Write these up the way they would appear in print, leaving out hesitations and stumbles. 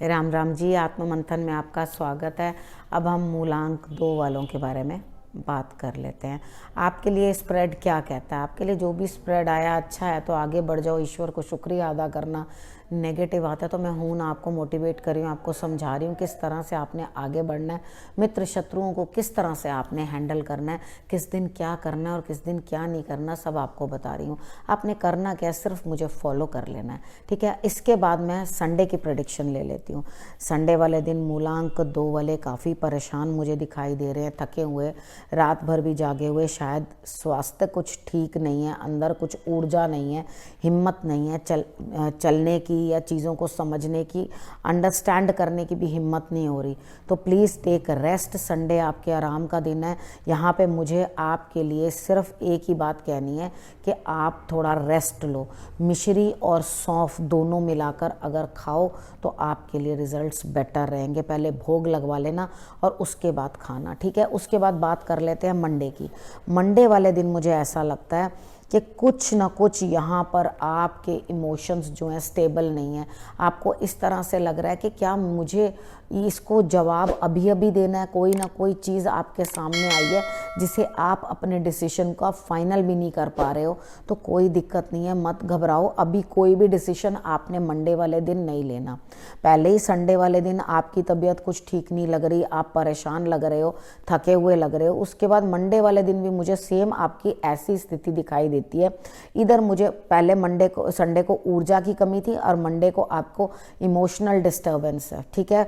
राम राम जी। आत्म मंथन में आपका स्वागत है। अब हम मूलांक 2 वालों के बारे में बात कर लेते हैं। आपके लिए स्प्रेड क्या कहता है? आपके लिए जो भी स्प्रेड आया अच्छा है तो आगे बढ़ जाओ, ईश्वर को शुक्रिया अदा करना। नेगेटिव आता है तो मैं हूँ ना, आपको मोटिवेट कर रही हूँ, आपको समझा रही हूँ किस तरह से आपने आगे बढ़ना है, मित्र शत्रुओं को किस तरह से आपने हैंडल करना है, किस दिन क्या करना है और किस दिन क्या नहीं करना, सब आपको बता रही हूँ। आपने करना क्या है, सिर्फ मुझे फॉलो कर लेना है, ठीक है। इसके बाद मैं संडे की प्रेडिक्शन ले लेती हूँ। संडे वाले दिन मूलांक 2 वाले काफ़ी परेशान मुझे दिखाई दे रहे हैं, थके हुए, रात भर भी जागे हुए, शायद स्वास्थ्य कुछ ठीक नहीं है, अंदर कुछ ऊर्जा नहीं है, हिम्मत नहीं है चलने की या चीज़ों को समझने की, अंडरस्टैंड करने की भी हिम्मत नहीं हो रही। तो प्लीज़ टेक रेस्ट। संडे आपके आराम का दिन है। यहाँ पे मुझे आपके लिए सिर्फ एक ही बात कहनी है कि आप थोड़ा रेस्ट लो। मिश्री और सौंफ दोनों मिलाकर अगर खाओ तो आपके लिए रिजल्ट्स बेटर रहेंगे। पहले भोग लगवा लेना और उसके बाद खाना, ठीक है। उसके बाद बात कर लेते हैं मंडे की। मंडे वाले दिन मुझे ऐसा लगता है कि कुछ ना कुछ यहाँ पर आपके इमोशंस जो हैं स्टेबल नहीं है। आपको इस तरह से लग रहा है कि क्या मुझे इसको जवाब अभी अभी देना है। कोई ना कोई चीज़ आपके सामने आई है जिसे आप अपने डिसीजन का फाइनल भी नहीं कर पा रहे हो। तो कोई दिक्कत नहीं है, मत घबराओ। अभी कोई भी डिसीजन आपने मंडे वाले दिन नहीं लेना। पहले ही संडे वाले दिन आपकी तबीयत कुछ ठीक नहीं लग रही, आप परेशान लग रहे हो, थके हुए लग रहे हो। उसके बाद मंडे वाले दिन भी मुझे सेम आपकी ऐसी स्थिति दिखाई देती है। इधर मुझे पहले संडे को ऊर्जा की कमी थी और मंडे को आपको इमोशनल डिस्टर्बेंस है, ठीक है।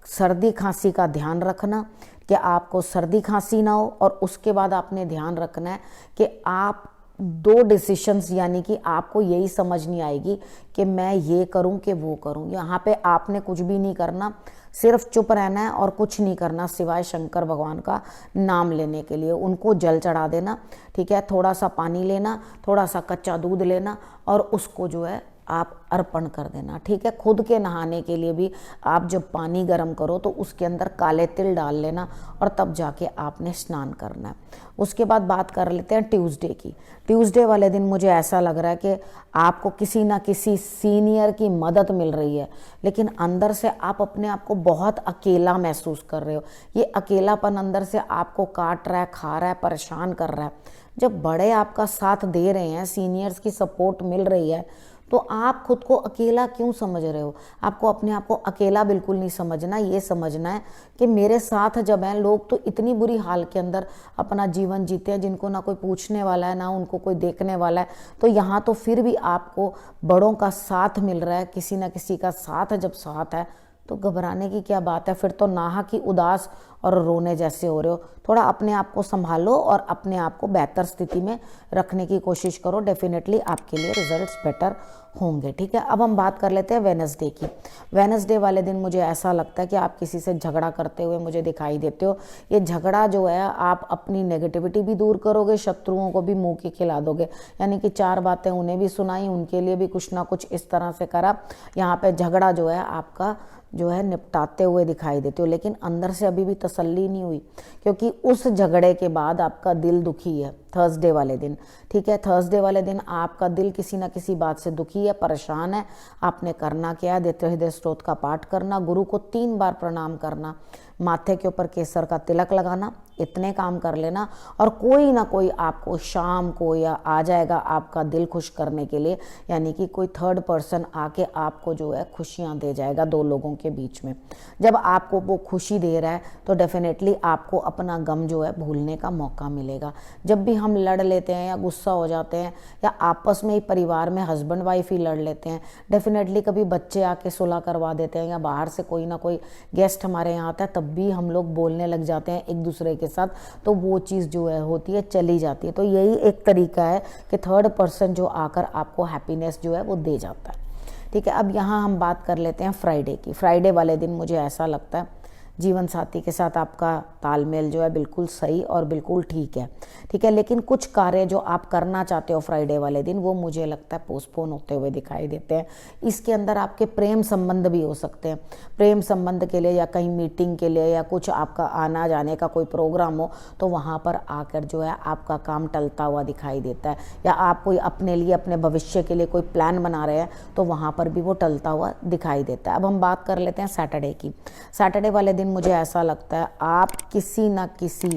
सर्दी खांसी का ध्यान रखना कि आपको सर्दी खांसी ना हो। और उसके बाद आपने ध्यान रखना है कि आप 2 डिसीशंस, यानी कि आपको यही समझ नहीं आएगी कि मैं ये करूं कि वो करूं। यहाँ पे आपने कुछ भी नहीं करना, सिर्फ चुप रहना है और कुछ नहीं करना सिवाय शंकर भगवान का नाम लेने के लिए। उनको जल चढ़ा देना, ठीक है। थोड़ा सा पानी लेना, थोड़ा सा कच्चा दूध लेना और उसको जो है आप अर्पण कर देना, ठीक है। खुद के नहाने के लिए भी आप जब पानी गर्म करो तो उसके अंदर काले तिल डाल लेना और तब जाके आपने स्नान करना है। उसके बाद बात कर लेते हैं ट्यूसडे की। ट्यूसडे वाले दिन मुझे ऐसा लग रहा है कि आपको किसी ना किसी सीनियर की मदद मिल रही है, लेकिन अंदर से आप अपने आप को बहुत अकेला महसूस कर रहे हो। ये अकेलापन अंदर से आपको काट रहा है, खा रहा है, परेशान कर रहा है। जब बड़े आपका साथ दे रहे हैं, सीनियर्स की सपोर्ट मिल रही है, तो आप खुद को अकेला क्यों समझ रहे हो? आपको अपने आप को अकेला बिल्कुल नहीं समझना। ये समझना है कि मेरे साथ जब हैं लोग तो इतनी बुरी हाल के अंदर अपना जीवन जीते हैं, जिनको ना कोई पूछने वाला है, ना उनको कोई देखने वाला है। तो यहाँ तो फिर भी आपको बड़ों का साथ मिल रहा है, किसी ना किसी का साथ जब साथ है तो घबराने की क्या बात है। फिर तो नाहक ही उदास और रोने जैसे हो रहे हो। थोड़ा अपने आप को संभालो और अपने आप को बेहतर स्थिति में रखने की कोशिश करो। डेफिनेटली आपके लिए रिजल्ट्स बेटर होंगे, ठीक है। अब हम बात कर लेते हैं वेडनेसडे की। वेडनेसडे वाले दिन मुझे ऐसा लगता है कि आप किसी से झगड़ा करते हुए मुझे दिखाई देते हो। ये झगड़ा जो है, आप अपनी नेगेटिविटी भी दूर करोगे, शत्रुओं को भी मुंह की खिला दोगे। यानी कि 4 बातें उन्हें भी सुनाई, उनके लिए भी कुछ ना कुछ इस तरह से करा। यहाँ पे झगड़ा जो है आपका जो है निपटाते हुए दिखाई देते हो, लेकिन अंदर से अभी भी तसल्ली नहीं हुई, क्योंकि उस झगड़े के बाद आपका दिल दुखी है थर्सडे वाले दिन, ठीक है। थर्सडे वाले दिन आपका दिल किसी ना किसी बात से दुखी है, परेशान है। आपने करना क्या है? दैत्य हृदय स्तोत्र का पाठ करना, गुरु को 3 बार प्रणाम करना, माथे के ऊपर केसर का तिलक लगाना, इतने काम कर लेना। और कोई ना कोई आपको शाम को या आ जाएगा आपका दिल खुश करने के लिए, यानी कि कोई थर्ड पर्सन आके आपको जो है खुशियाँ दे जाएगा 2 लोगों के बीच में। जब आपको वो खुशी दे रहा है तो डेफिनेटली आपको अपना गम जो है भूलने का मौका मिलेगा। जब भी हम लड़ लेते हैं या गुस्सा हो जाते हैं या आपस में ही परिवार में हस्बैंड वाइफ ही लड़ लेते हैं, डेफिनेटली कभी बच्चे आके सुलह करवा देते हैं या बाहर से कोई ना कोई गेस्ट हमारे यहाँ आता है, तब भी हम लोग बोलने लग जाते हैं एक दूसरे के साथ, तो वो चीज़ जो है होती है चली जाती है। तो यही एक तरीका है कि थर्ड पर्सन जो आकर आपको हैप्पीनेस जो है वो दे जाता है, ठीक है। अब यहाँ हम बात कर लेते हैं फ्राइडे की। फ्राइडे वाले दिन मुझे ऐसा लगता है जीवन साथी के साथ आपका तालमेल जो है बिल्कुल सही और बिल्कुल ठीक है, ठीक है। लेकिन कुछ कार्य जो आप करना चाहते हो फ्राइडे वाले दिन, वो मुझे लगता है पोस्टपोन होते हुए दिखाई देते हैं। इसके अंदर आपके प्रेम संबंध भी हो सकते हैं। प्रेम संबंध के लिए या कहीं मीटिंग के लिए या कुछ आपका आना जाने का कोई प्रोग्राम हो, तो वहाँ पर आकर जो है आपका काम टलता हुआ दिखाई देता है। या आप कोई अपने लिए, अपने भविष्य के लिए कोई प्लान बना रहे हैं, तो वहाँ पर भी वो टलता हुआ दिखाई देता है। अब हम बात कर लेते हैं सैटरडे की। सैटरडे वाले दिन मुझे ऐसा लगता है आप किसी ना किसी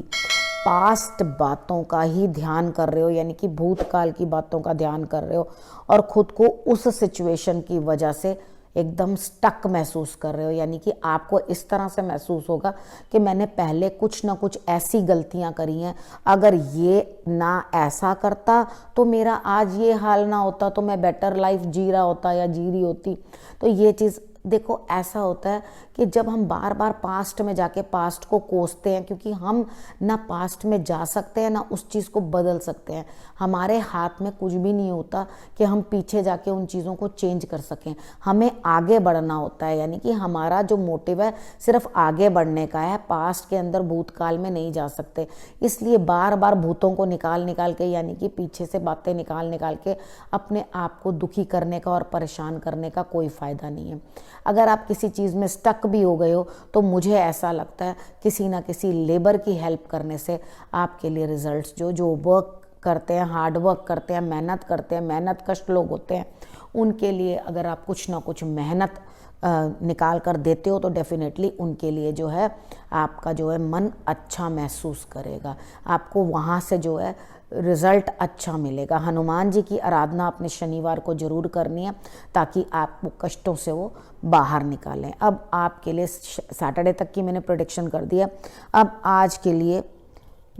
पास्ट बातों का ही ध्यान कर रहे हो, यानी कि भूतकाल की बातों का ध्यान कर रहे हो और खुद को उस सिचुएशन की वजह से एकदम स्टक महसूस कर रहे हो। यानी कि आपको इस तरह से महसूस होगा कि मैंने पहले कुछ ना कुछ ऐसी गलतियां करी हैं, अगर ये ना ऐसा करता तो मेरा आज ये हाल ना होता, तो मैं बेटर लाइफ जी रहा होता या जी रही होती। तो ये चीज़ देखो, ऐसा होता है कि जब हम बार बार पास्ट में जाके पास्ट को कोसते हैं, क्योंकि हम ना पास्ट में जा सकते हैं ना उस चीज़ को बदल सकते हैं। हमारे हाथ में कुछ भी नहीं होता कि हम पीछे जाके उन चीज़ों को चेंज कर सकें। हमें आगे बढ़ना होता है, यानी कि हमारा जो मोटिव है सिर्फ आगे बढ़ने का है, पास्ट के अंदर भूतकाल में नहीं जा सकते। इसलिए बार बार भूतों को निकाल निकाल के, यानी कि पीछे से बातें निकाल निकाल के अपने आप को दुखी करने का और परेशान करने का कोई फ़ायदा नहीं है। अगर आप किसी चीज़ में स्टक भी हो गए हो, तो मुझे ऐसा लगता है किसी ना किसी लेबर की हेल्प करने से आपके लिए रिजल्ट्स जो वर्क करते हैं, हार्ड वर्क करते हैं, मेहनत करते हैं, मेहनत कष्ट लोग होते हैं, उनके लिए अगर आप कुछ ना कुछ मेहनत निकाल कर देते हो, तो डेफिनेटली उनके लिए जो है आपका जो है मन अच्छा महसूस करेगा, आपको वहाँ से जो है रिज़ल्ट अच्छा मिलेगा। हनुमान जी की आराधना आपने शनिवार को ज़रूर करनी है, ताकि आपको कष्टों से वो बाहर निकालें। अब आपके लिए सैटरडे तक की मैंने प्रेडिक्शन कर दिया। अब आज के लिए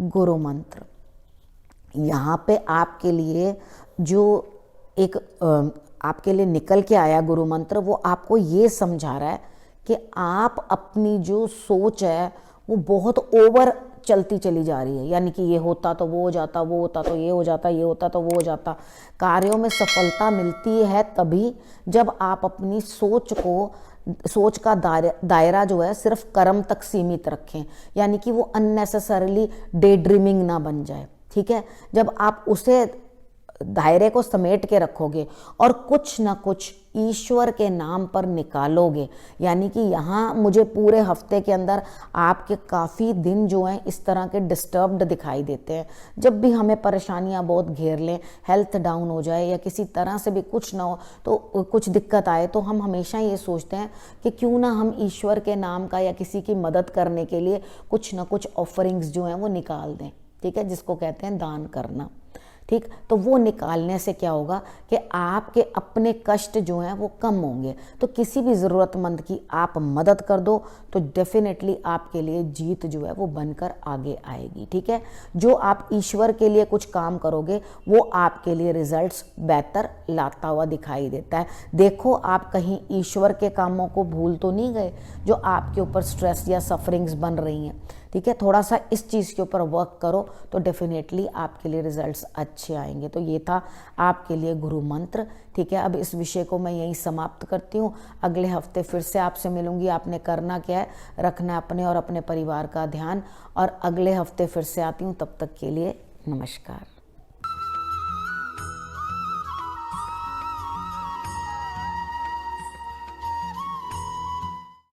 गुरु मंत्र, यहाँ पे आपके लिए जो एक आपके लिए निकल के आया गुरु मंत्र, वो आपको ये समझा रहा है कि आप अपनी जो सोच है वो बहुत ओवर चलती चली जा रही है। यानी कि ये होता तो वो हो जाता, वो होता तो ये हो जाता, ये होता तो वो हो जाता। कार्यों में सफलता मिलती है तभी जब आप अपनी सोच का दायरा जो है सिर्फ कर्म तक सीमित रखें, यानी कि वो अननेसेसरली डे ड्रीमिंग ना बन जाए, ठीक है। जब आप उसे दायरे को समेट के रखोगे और कुछ ना कुछ ईश्वर के नाम पर निकालोगे, यानी कि यहाँ मुझे पूरे हफ्ते के अंदर आपके काफ़ी दिन जो हैं इस तरह के डिस्टर्ब्ड दिखाई देते हैं। जब भी हमें परेशानियाँ बहुत घेर लें, हेल्थ डाउन हो जाए या किसी तरह से भी कुछ ना हो, तो कुछ दिक्कत आए, तो हम हमेशा ये सोचते हैं कि क्यों ना हम ईश्वर के नाम का या किसी की मदद करने के लिए कुछ ना कुछ ऑफरिंग्स जो हैं वो निकाल दें, ठीक है, जिसको कहते हैं दान करना, ठीक। तो वो निकालने से क्या होगा कि आपके अपने कष्ट जो हैं वो कम होंगे। तो किसी भी ज़रूरतमंद की आप मदद कर दो तो डेफिनेटली आपके लिए जीत जो है वो बनकर आगे आएगी, ठीक है। जो आप ईश्वर के लिए कुछ काम करोगे वो आपके लिए रिजल्ट्स बेहतर लाता हुआ दिखाई देता है। देखो, आप कहीं ईश्वर के कामों को भूल तो नहीं गए जो आपके ऊपर स्ट्रेस या सफरिंग्स बन रही हैं, ठीक है। थोड़ा सा इस चीज़ के ऊपर वर्क करो तो डेफिनेटली आपके लिए रिजल्ट्स अच्छे आएंगे। तो ये था आपके लिए गुरु मंत्र, ठीक है। अब इस विषय को मैं यहीं समाप्त करती हूँ। अगले हफ्ते फिर से आपसे मिलूंगी। आपने करना क्या है, रखना अपने और अपने परिवार का ध्यान, और अगले हफ्ते फिर से आती हूँ। तब तक के लिए नमस्कार।